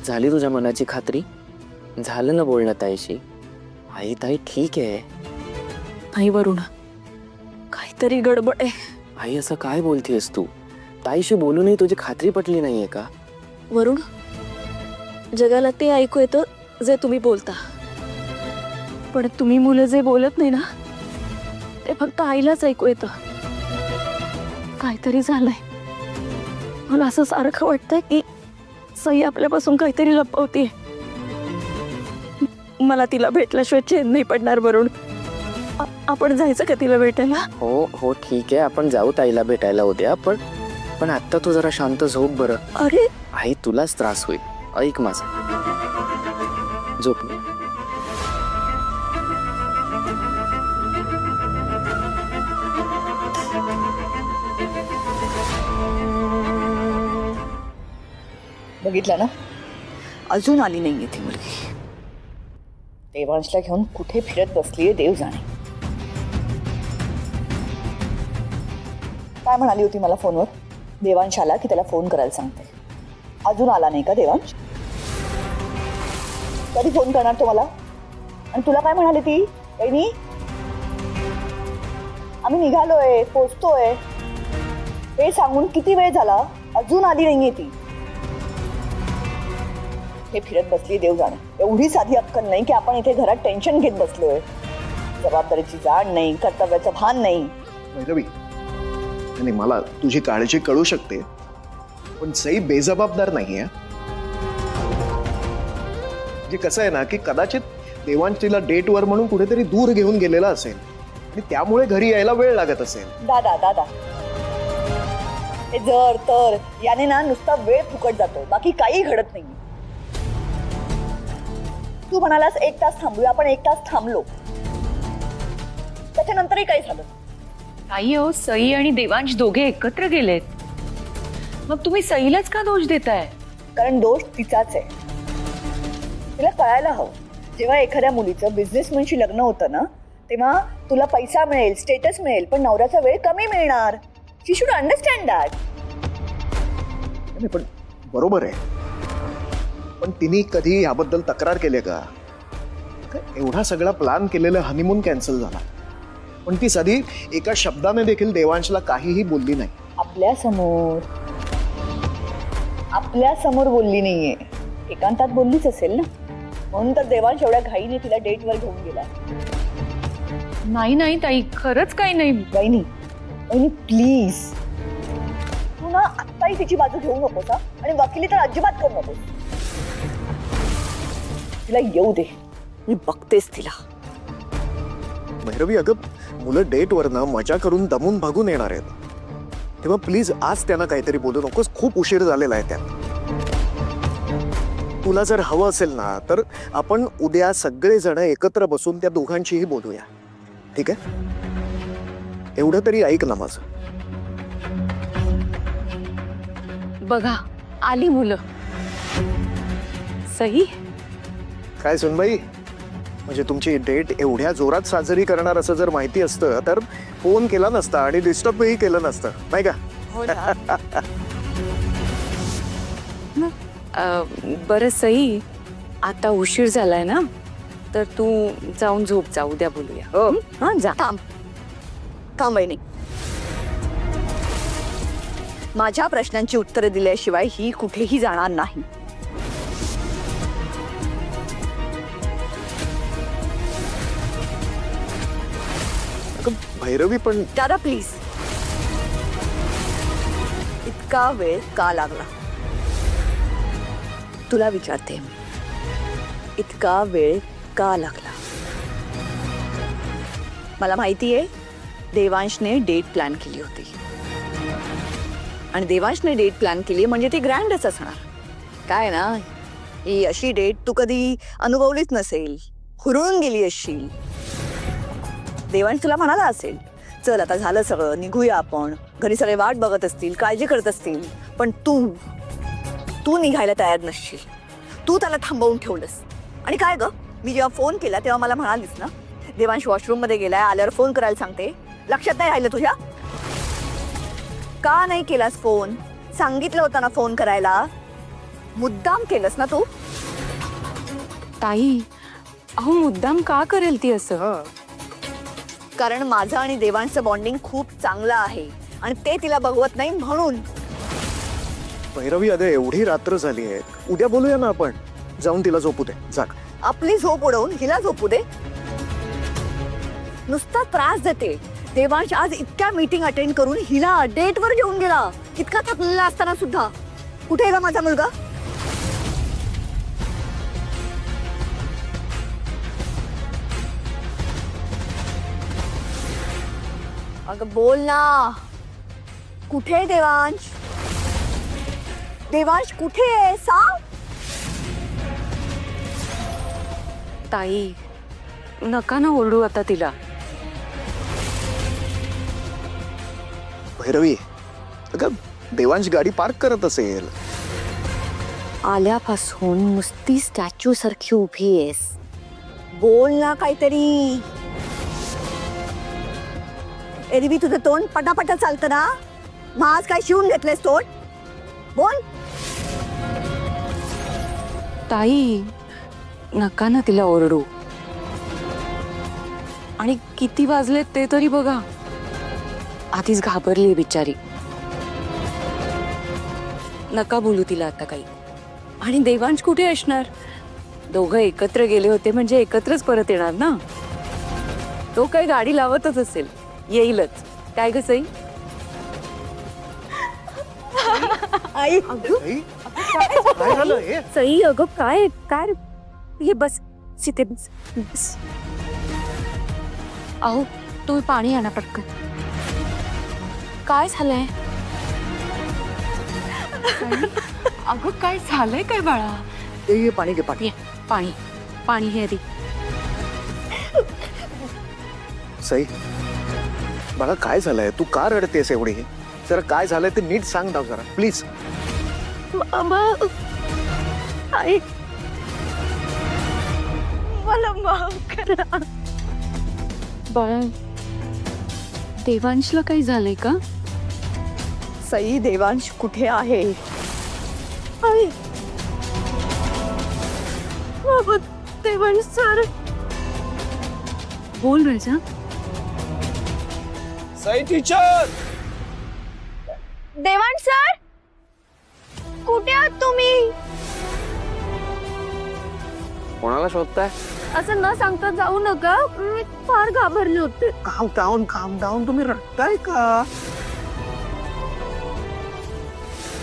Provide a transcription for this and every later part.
झाली तुझ्या मनाची खात्री? झालं ना बोलणं ताईशी? आई ताई ठीक आहे. नाही वरुण, काहीतरी गडबड आहे. आई असं काय बोलतेस तू? ताईशी बोलूनही तुझी खात्री पटली नाहीये का? वरुण, जगाला ते ऐकू येतं जे तुम्ही बोलता, पण तुम्ही मुलं जे बोलत नाही ना ते फक्त आईलाच ऐकू येतं. काहीतरी झालंय. मला असं सारखं वाटतंय की सई आपल्यापासून काहीतरी लपवते. मला तिला भेटल्याशिवाय चैन नाही पडणार. वरुण, आपण जायचं का तिला भेटायला? हो हो ठीक आहे, आपण जाऊ ताईला भेटायला उद्या. पण आता तू जरा शांत झोप बरं. अरे आई तुलाच त्रास होईल. ऐक माझं, झोप. बघितलं ना, अजून आली नाहीये ती मुलगी. देवांशला घेऊन कुठे फिरत बसलीये देव जाणे. काय म्हणाली होती मला फोनवर? देवांश आला की त्याला फोन करायला सांगते. अजून आला नाही का देवांश? कधी फोन करणार तो मला? आणि तुला काय म्हणाली ती? वहिनी, आम्ही निघालोय, पोचतोय हे सांगून किती वेळ झाला, अजून आली नाहीये ती. हे फिरत बसली देव जाणे. एवढी साधी अक्कल नाही की आपण इथे घरात टेन्शन घेत बसलोय. जबाबदारीची जाण नाही, कर्तव्याचं भान नाही. रवी, नाही मला तुझी काळजी कळू शकते, पण सई बेजबाबदार नाहीये. म्हणजे कसं आहे ना की कदाचित देवांश तिला डेटवर म्हणून कुठेतरी दूर घेऊन गेलेला असेल आणि त्यामुळे घरी यायला वेळ लागत असेल. दादा दादा, हे जर तर याने ना नुसता वेळ फुकट जातो, बाकी काही घडत नाही. तू म्हणालास 1 तास थांबूया, आपण 1 तास थांबलो, त्याच्यानंतरही काय झालं? आई हो, सई आणि देवांश दोघे एकत्र गेलेत. मग तुम्ही सईलाच का दोष देताय? कारण दोष तिचाच आहे. तिला कळायला हवं, जेव्हा एखाद्या मुलीचं बिझनेसमॅनशी लग्न होतं ना, तेव्हा तुला पैसा मिळेल, स्टेटस मिळेल, पण नवऱ्याचा वेळ कमी मिळणार. शी शुड अंडरस्टँड दॅट. नाही, पण बरोबर आहे, पण तिने कधी याबद्दल तक्रार केली का? एवढा सगळा प्लॅन केलेला हनीमून कॅन्सल झाला, पण ती साधी एका शब्दाने देखील देवांशला काहीही बोलली नाही. आपल्या समोर बोलली नाहीये, एकांतात बोललीच असेल ना. म्हणून तर देवांश एवढ्या घाईने तिला डेटवर घेऊन गेला. नाही नाही ताई, खरंच काही नाही. वहिनी वहिनी प्लीज, तू ना आत्ताही तिची बाजू घेऊ नकोस हा, आणि वकिली तर अजिबात करू नकोस. तिला येऊ दे, मी बघतेस तिला. भैरवी, अगं मुलं डेटवर ना मजा करून दमून भागून येणार आहेत, तेव्हा प्लीज आज त्यांना काहीतरी बोलू नकोस. खूप उशीर झालेला आहे त्यात. तुला जर हवं असेल ना तर आपण उद्या सगळेजण एकत्र बसून त्या दोघांचीही बोलूया, ठीक आहे? एवढं तरी ऐक ना माझं. बघा, आली मुलं. सई, काय सुनबाई, म्हणजे तुमची डेट एवढ्या जोरात साजरी करणार असं जर माहिती असतं तर फोन केला नसता आणि डिस्टर्बही केलं नसतं, नाही का? बरं सई, आता उशीर झालाय ना, तर तू जाऊन झोप जा, उद्या बोलूया. हो, हा जा. थांब वहिनी. माझ्या प्रश्नांची उत्तरं दिल्याशिवाय ही कुठेही जाणार नाही. भैरवी, पण दादा प्लीज, इतका वेळ का लागला? तुला विचारते, इतका वेळ का लागला? मला माहिती आहे देवांशने डेट प्लॅन केली होती, आणि देवांशने डेट प्लॅन केली म्हणजे ती ग्रँडच असणार. काय ना, ही अशी डेट तू कधी अनुभवलीच नसेल, हुरळून गेली असशील. देवांश तुला म्हणाला असेल, चल आता झालं सगळं, निघूया आपण. घरी सगळे वाट बघत असतील, काळजी करत असतील, पण तू निघायला तयार नसशील. तू त्याला थांबवून ठेवलंस. आणि काय ग, मी जेव्हा फोन केला तेव्हा मला म्हणालीस ना, देवांश वॉशरूम मध्ये गेलाय, आल्यावर फोन करायला सांगते. लक्षात नाही राहिलं तुझ्या? का नाही केलास फोन? सांगितलं होतं ना फोन करायला. मुद्दाम केलंस ना तू? ताई अहो मुद्दाम का करेल ती असं? कारण माझं आणि देवांचं बॉन्डिंग खूप चांगलं आहे आणि ते तिला बघवत नाही म्हणून. भैरवी अगं एवढी रात्र झाली आहे, उद्या बोलूया ना आपण. जाऊन तिला झोपू दे, जाग. आपली झोप उडवून हिला झोपू दे. नुसता त्रास देते. देवांश आज इतक्या मीटिंग अटेंड करून हिला डेटवर घेऊन गेला, इतका थकलेला असताना सुद्धा. कुठे आहे ग माझा मुलगा? अगं बोल ना, कुठे आहे देवांश? देवांश कुठे आहे सांग. ताई नका ना ओरडू आता तिला. भैरवी अगं देवांश गाडी पार्क करत असेल. आल्यापासून नुसती स्टॅच्यू सारखी उभी आहेस. बोल ना काहीतरी. एरवी तुझं तोंड पटापटा चालतं ना, मग आज काय शिवून घेतलेस तोंड? बोल. ताई नका ना तिला ओरडू. आणि किती वाजलेत ते तरी बघा. आधीच घाबरली बिचारी. नका बोलू तिला आता काही. आणि देवांश कुठे असणार? दोघं एकत्र गेले होते म्हणजे एकत्रच परत येणार ना. तो काही गाडी लावतच असेल, येईलच. काय ग सई? आई आई, काय झालं हे? सई अगं काय काय हे बस सीते बस बस. अहो तुम्ही पाणी आणा पटकन. काय झालंय? अगं काय झालंय काय बाळा? ये पाणी घे, पाणी. ये, पाणी पाणी हे आधी. सई बाळा, काय झालंय? तू का रडतेस एवढी? जरा काय झालंय ते नीट सांग ना जरा प्लीज. मामा आई मला माफ करा. बाळा देवांशला काही झालंय का? सई, देवांश कुठे आहे? आई बाबा देवांश सर. बोल राजा. सई टीचर. देवांश सर कुठे आहात तुम्ही? कोणाला शोधताय? असं न सांगता जाऊ नका, मी फार घाबरले होते. काम डाऊन. तुम्ही रडताय का?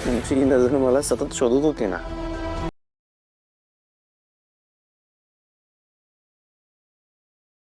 तुमची नजर मला सतत शोधत होती ना.